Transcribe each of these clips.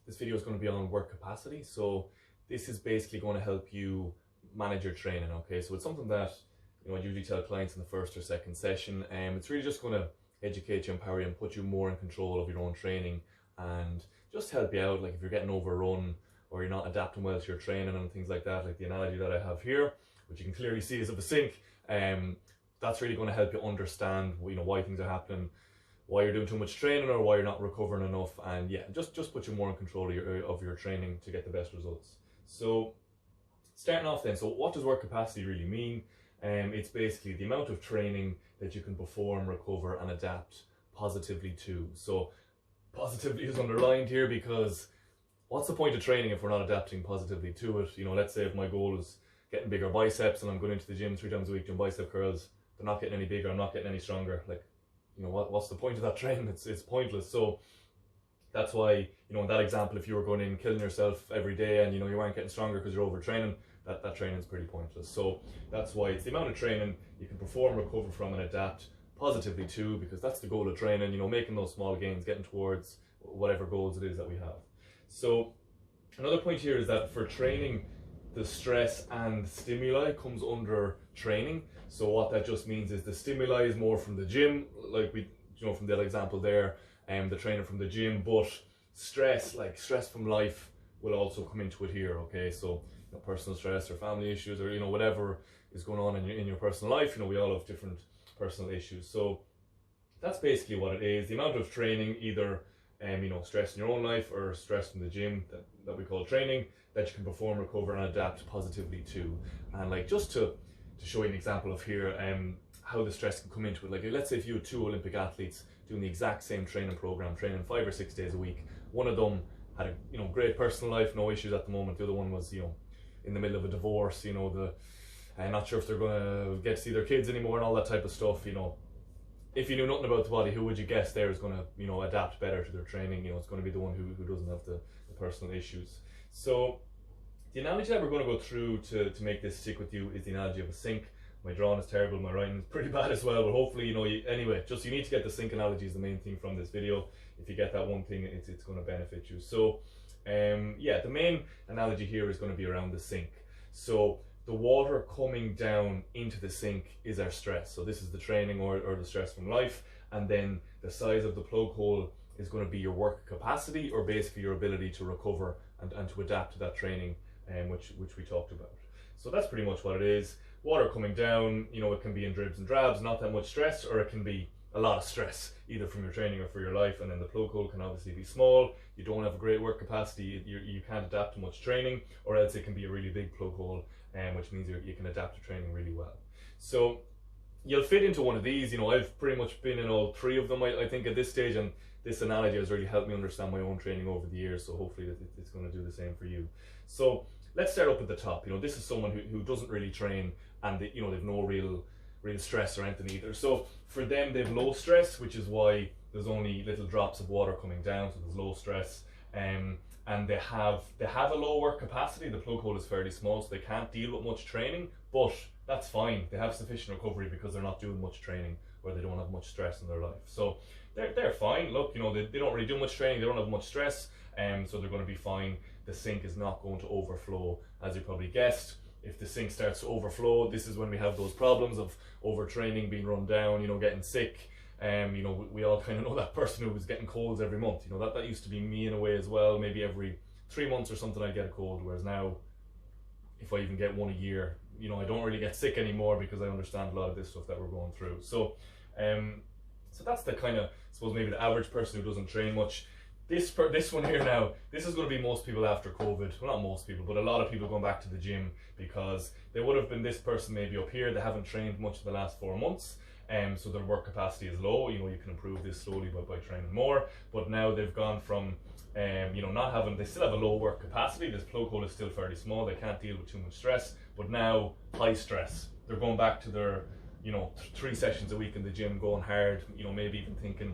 This video is going to be on work capacity. So this is basically going to help you manage your training. Okay, so it's something that I usually tell clients in the first or second session. It's really just going to educate you, empower you, and put you more in control of your own training, and just help you out. Like if you're getting overrun or you're not adapting well to your training and things like that, like the analogy that I have here, which you can clearly see is of a sink. That's really going to help you understand why things are happening, why you're doing too much training, or why you're not recovering enough, and yeah, just put you more in control of your training to get the best results. So starting off then, so what does work capacity really mean? It's basically the amount of training that you can perform, recover, and adapt positively to. So positively is underlined here because what's the point of training if we're not adapting positively to it? Let's say if my goal is getting bigger biceps and I'm going into the gym 3 times a week doing bicep curls, they're not getting any bigger, I'm not getting any stronger. Like, what's the point of that training? It's pointless. So that's why, in that example, if you were going in killing yourself every day and you weren't getting stronger because you're overtraining, that training is pretty pointless. So that's why it's the amount of training you can perform, recover from, and adapt positively to, because that's the goal of training, making those small gains, getting towards whatever goals it is that we have. So another point here is that for training, the stress and stimuli comes under training. So what that just means is the stimuli is more from the gym, like we, from that example there, the training from the gym, but stress, like stress from life, will also come into it here. Okay, so personal stress or family issues, or whatever is going on in your personal life. We all have different personal issues. So that's basically what it is. The amount of training, either stress in your own life or stress from the gym, that we call training, that you can perform, recover, and adapt positively to. And like just to show you an example of here, how the stress can come into it. Like let's say if you had 2 Olympic athletes doing the exact same training program, training 5 or 6 days a week. One of them had a great personal life, no issues at the moment. The other one was in the middle of a divorce. Not sure if they're going to get to see their kids anymore and all that type of stuff. If you knew nothing about the body, who would you guess there is going to adapt better to their training? It's going to be the one who doesn't have the personal issues. So the analogy that we're going to go through to make this stick with you is the analogy of a sink. My drawing is terrible, my writing is pretty bad as well, but hopefully anyway, just you need to get the sink analogy is the main thing from this video. If you get that one thing, it's going to benefit you. So yeah, the main analogy here is going to be around the sink. So the water coming down into the sink is our stress. So this is the training or the stress from life, and then the size of the plug hole is going to be your work capacity, or basically your ability to recover and to adapt to that training, which we talked about. So that's pretty much what it is. Water coming down, it can be in dribs and drabs, not that much stress, or it can be a lot of stress, either from your training or for your life. And then the plug hole can obviously be small, you don't have a great work capacity, you can't adapt to much training, or else it can be a really big plug hole, which means you can adapt to training really well. So you'll fit into one of these. I've pretty much been in all 3 of them, I think, at this stage, and this analogy has really helped me understand my own training over the years, so hopefully it's going to do the same for you. So let's start up at the top. This is someone who doesn't really train, and they've no real stress or anything either. So for them, they've low stress, which is why there's only little drops of water coming down, so there's low stress. And they have a low work capacity. The plug hole is fairly small, so they can't deal with much training, but that's fine. They have sufficient recovery because they're not doing much training, or they don't have much stress in their life. So they're fine. Look, they don't really do much training, they don't have much stress, so they're going to be fine. The sink is not going to overflow, as you probably guessed. If the sink starts to overflow, this is when we have those problems of overtraining, being run down, getting sick. We all kind of know that person who was getting colds every month. That used to be me in a way as well. Maybe every 3 months or something I'd get a cold, whereas now, if I even get one a year, I don't really get sick anymore because I understand a lot of this stuff that we're going through. So so that's the kind of, I suppose, maybe the average person who doesn't train much. This one here now, this is going to be most people after COVID. Well, not most people, but a lot of people going back to the gym, because they would have been this person maybe up here. They haven't trained much in the last 4 months, so their work capacity is low. You can improve this slowly by training more. But now they've gone from not having, they still have a low work capacity. This plug hole is still fairly small. They can't deal with too much stress. But now high stress. They're going back to their 3 sessions a week in the gym, going hard. Maybe even thinking,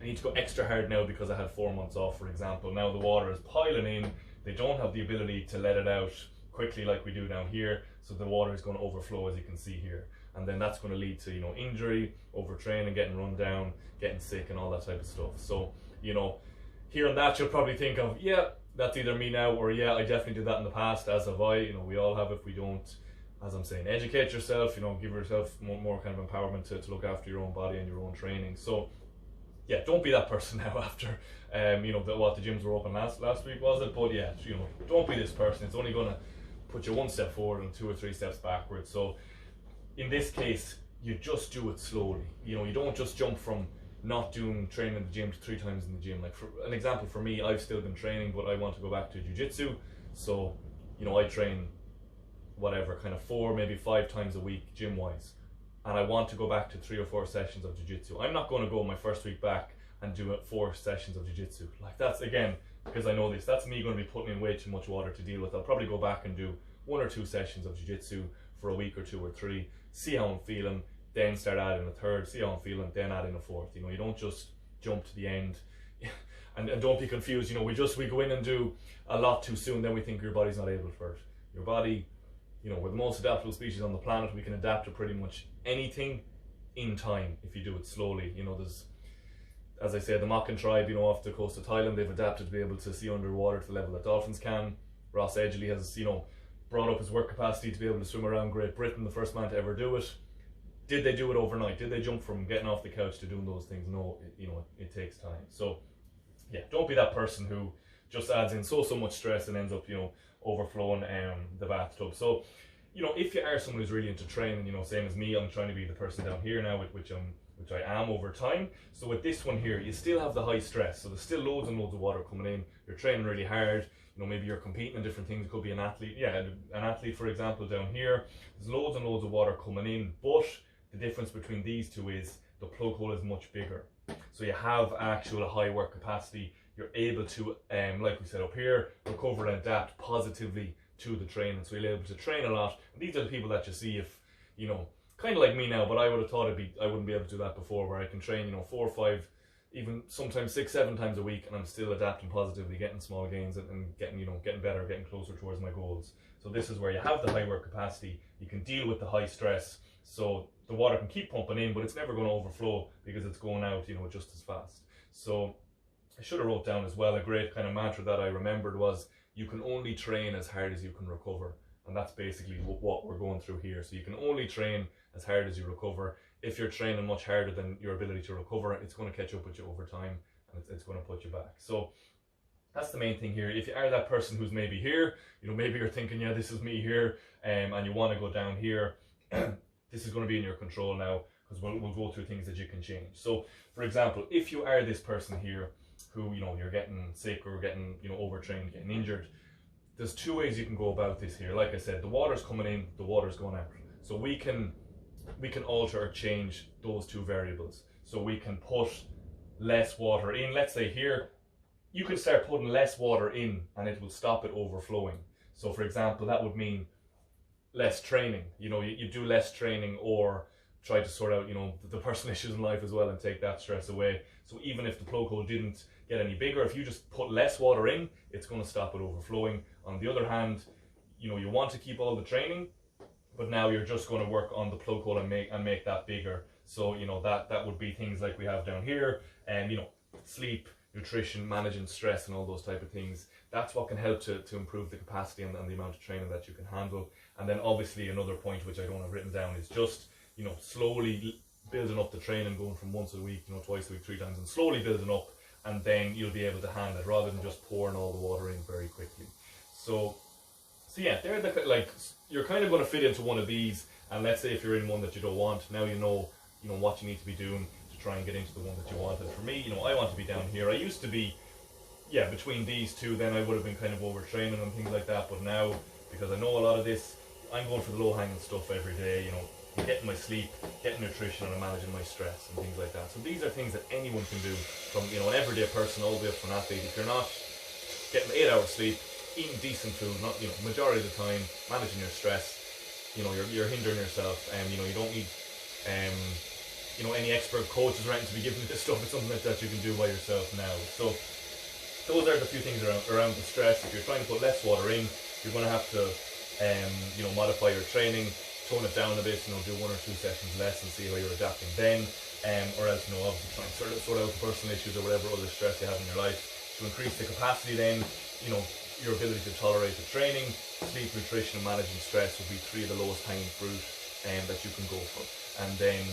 I need to go extra hard now because I had 4 months off, for example. Now the water is piling in. They don't have the ability to let it out quickly like we do down here. So the water is going to overflow, as you can see here. And then that's going to lead to, injury, overtraining, getting run down, getting sick, and all that type of stuff. So, hearing that, you'll probably think of, yeah, that's either me now, or yeah, I definitely did that in the past, as have I. You know, we all have. If we don't, as I'm saying, educate yourself, you know, give yourself more kind of empowerment to look after your own body and your own training. So yeah, don't be that person now after, you know, what the gyms were open last week, was it? But yeah, you know, don't be this person. It's only going to put you one step forward and 2 or 3 steps backwards. So in this case, you just do it slowly. You know, you don't just jump from not doing training in the gym to 3 times in the gym. Like, for an example, for me, I've still been training, but I want to go back to jiu-jitsu. So, you know, I train whatever, kind of 4, maybe 5 times a week gym wise, and I want to go back to 3 or 4 sessions of jiu-jitsu. I'm not going to go my first week back and do 4 sessions of jiu-jitsu. Like, that's, again, because I know this, that's me going to be putting in way too much water to deal with. I'll probably go back and do 1 or 2 sessions of jiu-jitsu for a week or 2 or 3, see how I'm feeling, then start adding a third, see how I'm feeling, then add in a fourth. You know, you don't just jump to the end. and don't be confused. You know, we go in and do a lot too soon, then we think your body's not able for it. Your body, you know, we're the most adaptable species on the planet. We can adapt to pretty much anything in time if you do it slowly. You know, there's, as I said, the Makan tribe, you know, off the coast of Thailand, they've adapted to be able to see underwater to the level that dolphins can. Ross Edgley has, you know, brought up his work capacity to be able to swim around Great Britain, the first man to ever do it. Did they do it overnight? Did they jump from getting off the couch to doing those things? No, you know, it takes time. So yeah, don't be that person who just adds in so much stress and ends up, you know, overflowing the bathtub. So, you know, if you are someone who's really into training, you know, same as me, I'm trying to be the person down here now, which I am over time. So with this one here, you still have the high stress. So there's still loads and loads of water coming in. You're training really hard. You know, maybe you're competing in different things. It could be an athlete. Yeah, an athlete, for example, down here. There's loads and loads of water coming in. But the difference between these two is the plug hole is much bigger. So you have actual high work capacity. You're able to, like we said up here, recover and adapt positively to the training. So you're able to train a lot. And these are the people that you see, if, you know, kind of like me now, but I would have thought I wouldn't be able to do that before, where I can train, you know, 4 or 5, even sometimes 6, 7 times a week, and I'm still adapting positively, getting small gains and getting, you know, getting better, getting closer towards my goals. So this is where you have the high work capacity, you can deal with the high stress, so the water can keep pumping in, but it's never going to overflow because it's going out, you know, just as fast. So I should have wrote down as well, a great kind of mantra that I remembered was, you can only train as hard as you can recover. And that's basically what we're going through here. So you can only train as hard as you recover. If you're training much harder than your ability to recover, it's going to catch up with you over time, and it's going to put you back. So that's the main thing here. If you are that person who's maybe here, you know, maybe you're thinking, yeah, this is me here, and you want to go down here, this is going to be in your control now, because we'll go through things that you can change. So for example, if you are this person here who, you know, you're getting sick or getting, you know, overtrained, getting injured, there's 2 ways you can go about this here. Like I said, the water's coming in, the water's going out. So we can alter or change those 2 variables. So we can put less water in. Let's say here, you could start putting less water in and it will stop it overflowing. So for example, that would mean less training. You know, you do less training, or try to sort out, you know, the personal issues in life as well and take that stress away. So even if the plug hole didn't get any bigger, if you just put less water in, it's going to stop it overflowing. On the other hand, you know, you want to keep all the training, but now you're just going to work on the plug hole and make that bigger. So, you know, that would be things like we have down here, and, you know, sleep, nutrition, managing stress, and all those type of things. That's what can help to improve the capacity and the amount of training that you can handle. And then obviously another point which I don't have written down is just, you know, slowly building up the training, going from once a week, you know, twice a week, 3 times, and slowly building up, and then you'll be able to handle it rather than just pouring all the water in very quickly. So yeah, they're the, like, you're kind of going to fit into one of these, and let's say if you're in one that you don't want, now you know what you need to be doing to try and get into the one that you want. And for me, you know, I want to be down here. I used to be, yeah, between these 2, then I would have been kind of overtraining and things like that, but now, because I know a lot of this, I'm going for the low-hanging stuff every day, you know, getting my sleep, getting nutrition, and managing my stress and things like that. So these are things that anyone can do, from, you know, an everyday person all the way up to an athlete. If you're not getting 8 hours sleep, eating decent food, not, you know, majority of the time, managing your stress, you know, you're hindering yourself, and, you know, you don't need you know, any expert coaches or anything to be giving you this stuff. It's something that you can do by yourself now. So those are the few things around the stress. If you're trying to put less water in, you're going to have to you know, modify your training, tone it down a bit, you know, do 1 or 2 sessions less and see how you're adapting then, or else, you know, obviously try and sort out the personal issues or whatever other stress you have in your life, To increase the capacity then, you know, your ability to tolerate the training, sleep, nutrition and managing stress will be three of the lowest hanging fruit that you can go for. And then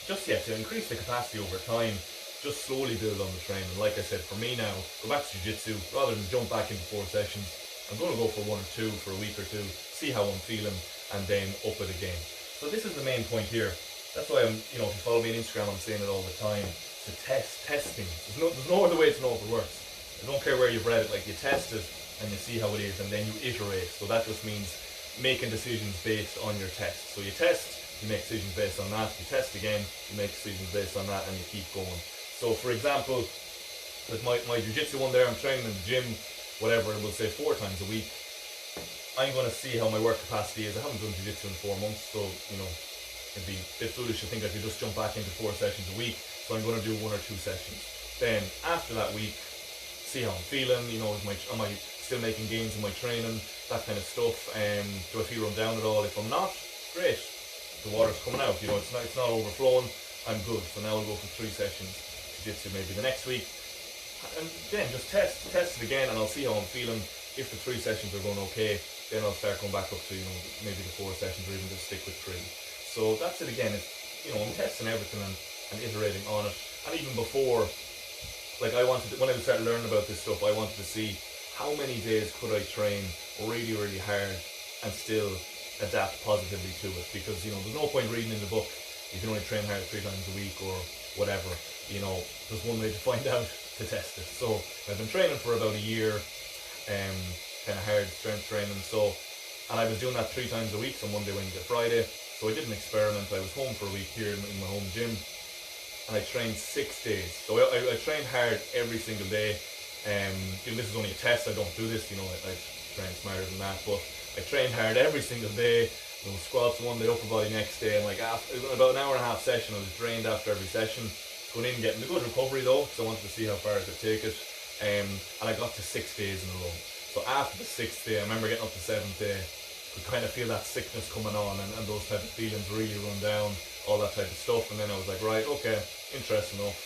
just to increase the capacity over time, just slowly build on the training. Like I said, for me now, go back to jiu-jitsu, rather than jump back into 4 sessions, I'm going to go for 1 or 2 for a week or 2, see how I'm feeling, and then up it again. So this is the main point here. That's why I'm, you know, if you follow me on Instagram, I'm saying it all the time, to test things. There's no other way to know if it works. I don't care where you've read it, like you test it and you see how it is, and then you iterate. So that just means making decisions based on your test. So you test, you make decisions based on that, you test again, you make decisions based on that, and you keep going. So for example, with my jiu-jitsu one there, I'm training in the gym, whatever, we'll say 4 times a week. I'm going to see how my work capacity is. I haven't done jiu-jitsu in 4 months, so, you know, it'd be a bit foolish to think I could just jump back into 4 sessions a week. So I'm going to do 1 or 2 sessions. Then after that week, see how I'm feeling, you know, am I still making gains in my training, that kind of stuff. Do I feel run down at all? If I'm not, great. The water's coming out, you know, it's not overflowing, I'm good. So now I'll go for 3 sessions jiu-jitsu maybe the next week. And then just test it again, and I'll see how I'm feeling. If the 3 sessions are going okay, then I'll start going back up to, you know, maybe the 4 sessions, or even just stick with 3. So that's it again. It's, you know, I'm testing everything and iterating on it. And even before, like when I started learning about this stuff, I wanted to see how many days could I train really, really hard and still adapt positively to it. Because, you know, there's no point reading in the book you can only train hard 3 times a week or whatever. You know, there's one way to find out, to test it. So I've been training for about a year, kind of hard strength training. So, and I was doing that 3 times a week, so Monday, Wednesday, Friday. So I did an experiment. I was home for a week here in my home gym, and I trained 6 days. So I trained hard every single day. You know, this is only a test. I don't do this. You know, I train smarter than that. But I trained hard every single day. You know, squats one day, upper body next day, and like after about an hour and a half session, I was drained after every session. Going in, getting a good recovery though, because I wanted to see how far I could take it. And I got to 6 days in a row. So after the 6th day, I remember getting up to the 7th day, could kind of feel that sickness coming on, and those type of feelings really run down, all that type of stuff. And then I was like, right, okay, interesting enough.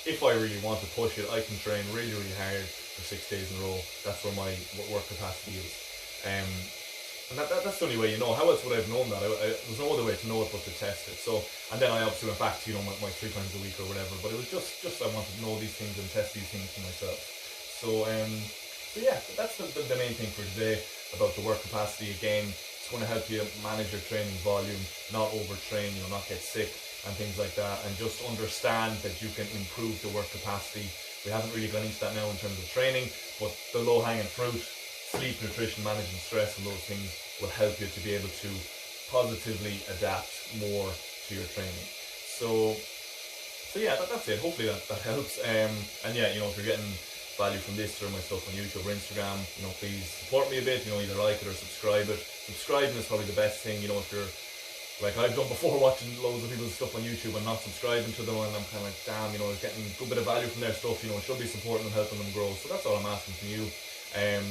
If I really want to push it, I can train really, really hard for 6 days in a row. That's where my work capacity is. And that's the only way you know. How else would I have known that? There's no other way to know it but to test it. So, and then I obviously went back to, you know, my 3 times a week or whatever. But it was just I wanted to know these things and test these things for myself. So yeah, that's the main thing for today about the work capacity. Again, it's going to help you manage your training volume, not overtrain, you know, not get sick and things like that, and just understand that you can improve the work capacity. We haven't really gone into that now in terms of training, but the low-hanging fruit, sleep, nutrition, managing stress, and those things will help you to be able to positively adapt more to your training. So yeah, that's it. Hopefully that helps. And yeah, you know, if you're getting value from this or my stuff on YouTube or Instagram, you know, please support me a bit. You know, either like it or subscribe it. Subscribing is probably the best thing. You know, if you're like I've done before, watching loads of people's stuff on YouTube and not subscribing to them, and I'm kind of like, damn, you know, I was getting a good bit of value from their stuff. You know, I should be supporting and helping them grow. So that's all I'm asking from you.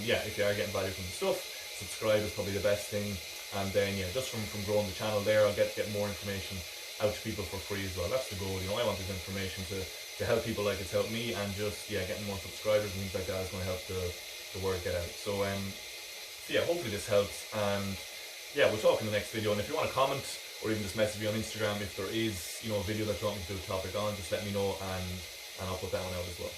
Yeah, if you are getting value from the stuff, subscribe is probably the best thing. And then yeah, just from growing the channel there, I'll get more information out to people for free as well. That's the goal. You know, I want this information to help people like it's helped me, and just getting more subscribers and things like that is going to help the word get out. So yeah, hopefully this helps, and yeah, we'll talk in the next video. And if you want to comment or even just message me on Instagram if there is, you know, a video that you want me to do a topic on, just let me know, and I'll put that one out as well.